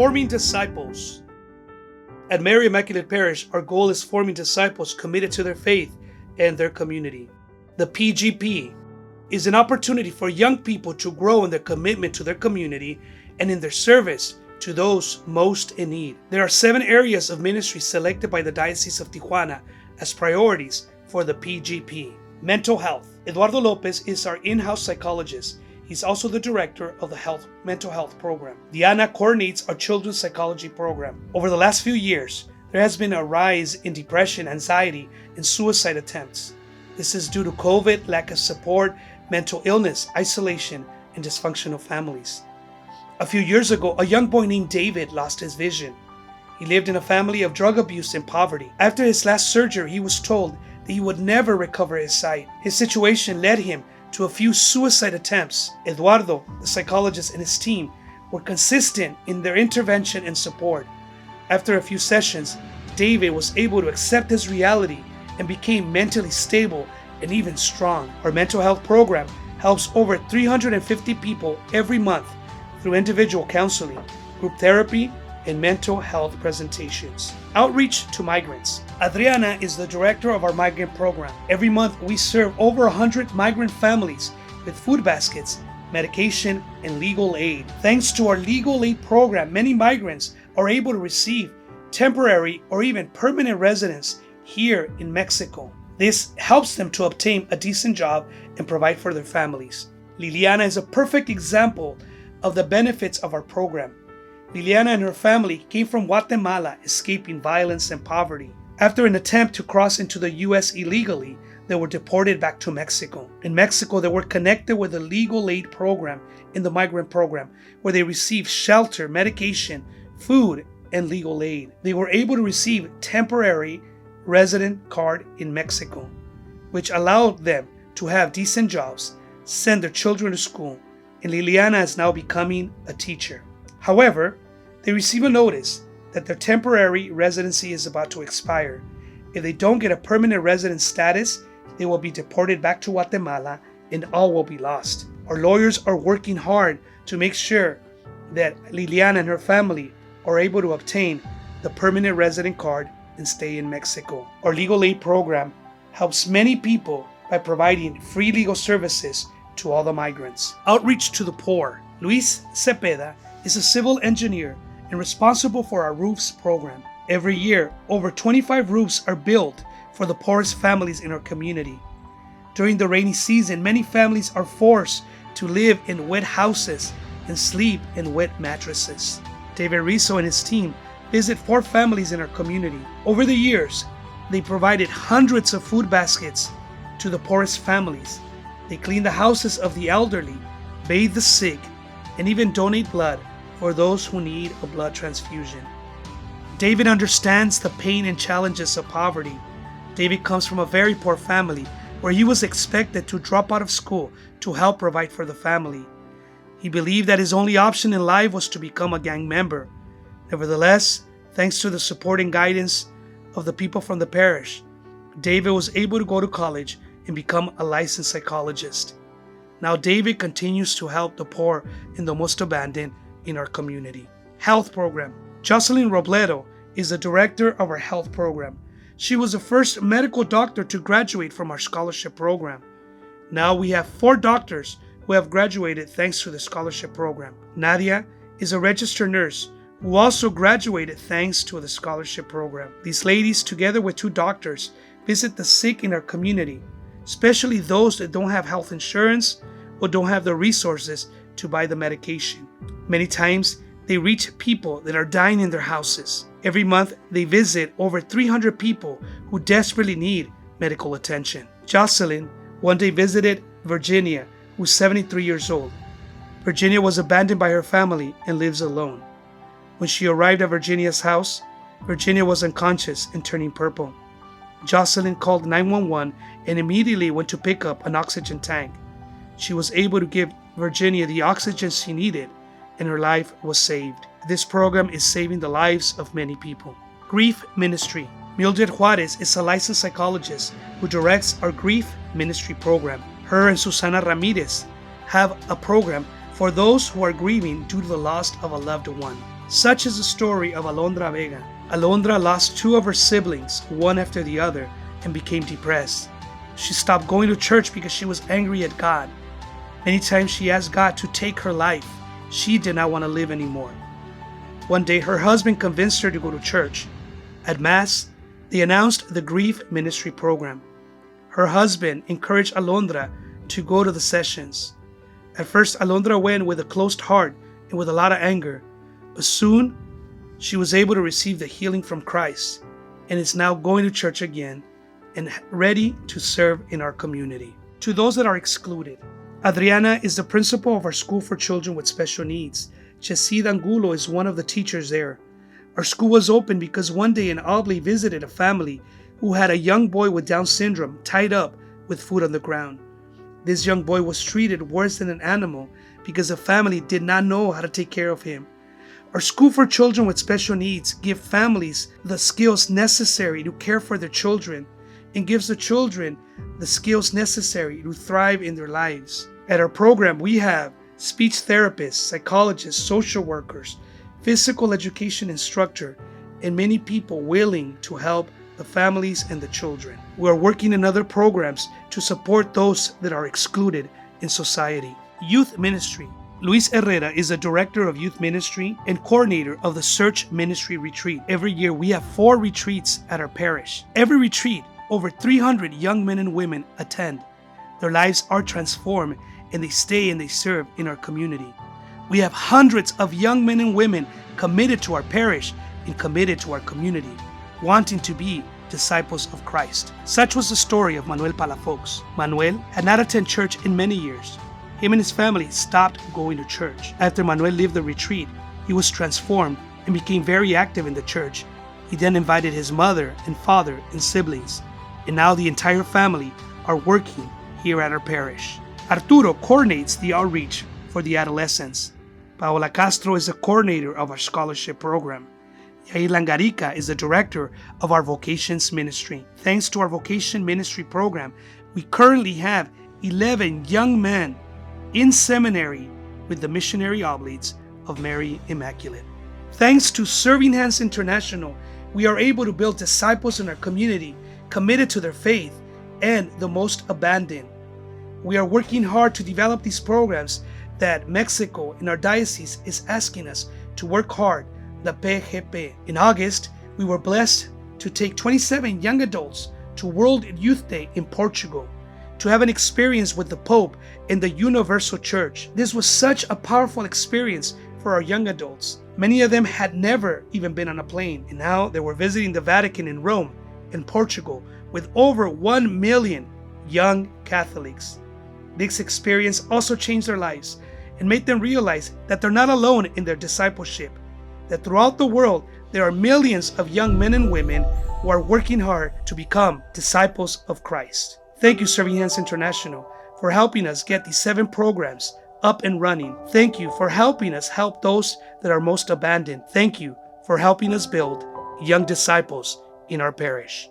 Forming disciples. At Mary Immaculate Parish, our goal is forming disciples committed to their faith and their community. The PGP is an opportunity for young people to grow in their commitment to their community and in their service to those most in need. There are 7 areas of ministry selected by the Diocese of Tijuana as priorities for the PGP. Mental health. Eduardo Lopez is our in-house psychologist. He's also the director of the mental health program. Diana coordinates our children's psychology program. Over the last few years, there has been a rise in depression, anxiety, and suicide attempts. This is due to COVID, lack of support, mental illness, isolation, and dysfunctional families. A few years ago, a young boy named David lost his vision. He lived in a family of drug abuse and poverty. After his last surgery, he was told that he would never recover his sight. His situation led him to a few suicide attempts. Eduardo, the psychologist, and his team were consistent in their intervention and support. After a few sessions, David was able to accept his reality and became mentally stable and even strong. Our mental health program helps over 350 people every month through individual counseling, group therapy, and mental health presentations. Outreach to migrants. Adriana is the director of our migrant program. Every month, we serve over 100 migrant families with food baskets, medication, and legal aid. Thanks to our legal aid program, many migrants are able to receive temporary or even permanent residence here in Mexico. This helps them to obtain a decent job and provide for their families. Liliana is a perfect example of the benefits of our program. Liliana and her family came from Guatemala, escaping violence and poverty. After an attempt to cross into the U.S. illegally, they were deported back to Mexico. In Mexico, they were connected with a legal aid program in the migrant program, where they received shelter, medication, food, and legal aid. They were able to receive temporary resident card in Mexico, which allowed them to have decent jobs, send their children to school, and Liliana is now becoming a teacher. However, they receive a notice that their temporary residency is about to expire. If they don't get a permanent resident status, they will be deported back to Guatemala and all will be lost. Our lawyers are working hard to make sure that Liliana and her family are able to obtain the permanent resident card and stay in Mexico. Our legal aid program helps many people by providing free legal services to all the migrants. Outreach to the poor. Luis Cepeda is a civil engineer and responsible for our roofs program. Every year, over 25 roofs are built for the poorest families in our community. During the rainy season, many families are forced to live in wet houses and sleep in wet mattresses. David Rizzo and his team visit 4 families in our community. Over the years, they provided hundreds of food baskets to the poorest families. They clean the houses of the elderly, bathe the sick, and even donate blood for those who need a blood transfusion. David understands the pain and challenges of poverty. David comes from a very poor family where he was expected to drop out of school to help provide for the family. He believed that his only option in life was to become a gang member. Nevertheless, thanks to the support and guidance of the people from the parish, David was able to go to college and become a licensed psychologist. Now David continues to help the poor and the most abandoned in our community. Health program. Jocelyn Robledo is the director of our health program. She was the first medical doctor to graduate from our scholarship program. Now we have 4 doctors who have graduated thanks to the scholarship program. Nadia is a registered nurse who also graduated thanks to the scholarship program. These ladies, together with 2 doctors, visit the sick in our community, especially those that don't have health insurance or don't have the resources to buy the medication. Many times, they reach people that are dying in their houses. Every month, they visit over 300 people who desperately need medical attention. Jocelyn one day visited Virginia, who's 73 years old. Virginia was abandoned by her family and lives alone. When she arrived at Virginia's house, Virginia was unconscious and turning purple. Jocelyn called 911 and immediately went to pick up an oxygen tank. She was able to give Virginia the oxygen she needed, and her life was saved. This program is saving the lives of many people. Grief Ministry. Mildred Juarez is a licensed psychologist who directs our Grief Ministry program. Her and Susana Ramirez have a program for those who are grieving due to the loss of a loved one. Such is the story of Alondra Vega. Alondra lost 2 of her siblings, one after the other, and became depressed. She stopped going to church because she was angry at God. Many times she asked God to take her life. She did not want to live anymore. One day, her husband convinced her to go to church. At Mass, they announced the Grief Ministry program. Her husband encouraged Alondra to go to the sessions. At first, Alondra went with a closed heart and with a lot of anger, but soon she was able to receive the healing from Christ and is now going to church again and ready to serve in our community. To those that are excluded, Adriana is the principal of our school for children with special needs. Chesida Angulo is one of the teachers there. Our school was open because one day an Oblate visited a family who had a young boy with Down syndrome tied up with food on the ground. This young boy was treated worse than an animal because the family did not know how to take care of him. Our school for children with special needs gives families the skills necessary to care for their children and gives the children the skills necessary to thrive in their lives. At our program, we have speech therapists, psychologists, social workers, physical education instructor, and many people willing to help the families and the children. We are working in other programs to support those that are excluded in society. Youth Ministry. Luis Herrera is the director of youth ministry and coordinator of the Search Ministry Retreat. Every year we have 4 retreats at our parish. Every retreat, over 300 young men and women attend. Their lives are transformed and they stay and they serve in our community. We have hundreds of young men and women committed to our parish and committed to our community, wanting to be disciples of Christ. Such was the story of Manuel Palafox. Manuel had not attended church in many years. Him and his family stopped going to church. After Manuel left the retreat, he was transformed and became very active in the church. He then invited his mother and father and siblings, and now the entire family are working here at our parish. Arturo coordinates the outreach for the adolescents. Paola Castro is the coordinator of our scholarship program. Yair Langarica is the director of our vocations ministry. Thanks to our vocation ministry program, we currently have 11 young men in seminary with the missionary oblates of Mary Immaculate. Thanks to Serving Hands International, we are able to build disciples in our community committed to their faith and the most abandoned. We are working hard to develop these programs that Mexico in our diocese is asking us to work hard, the PGP. In August, we were blessed to take 27 young adults to World Youth Day in Portugal to have an experience with the Pope and the Universal Church. This was such a powerful experience for our young adults. Many of them had never even been on a plane, and now they were visiting the Vatican in Rome and Portugal with over 1 million young Catholics. This experience also changed their lives and made them realize that they're not alone in their discipleship, that throughout the world there are millions of young men and women who are working hard to become disciples of Christ. Thank you, Serving Hands International, for helping us get these 7 programs up and running. Thank you for helping us help those that are most abandoned. Thank you for helping us build young disciples in our parish.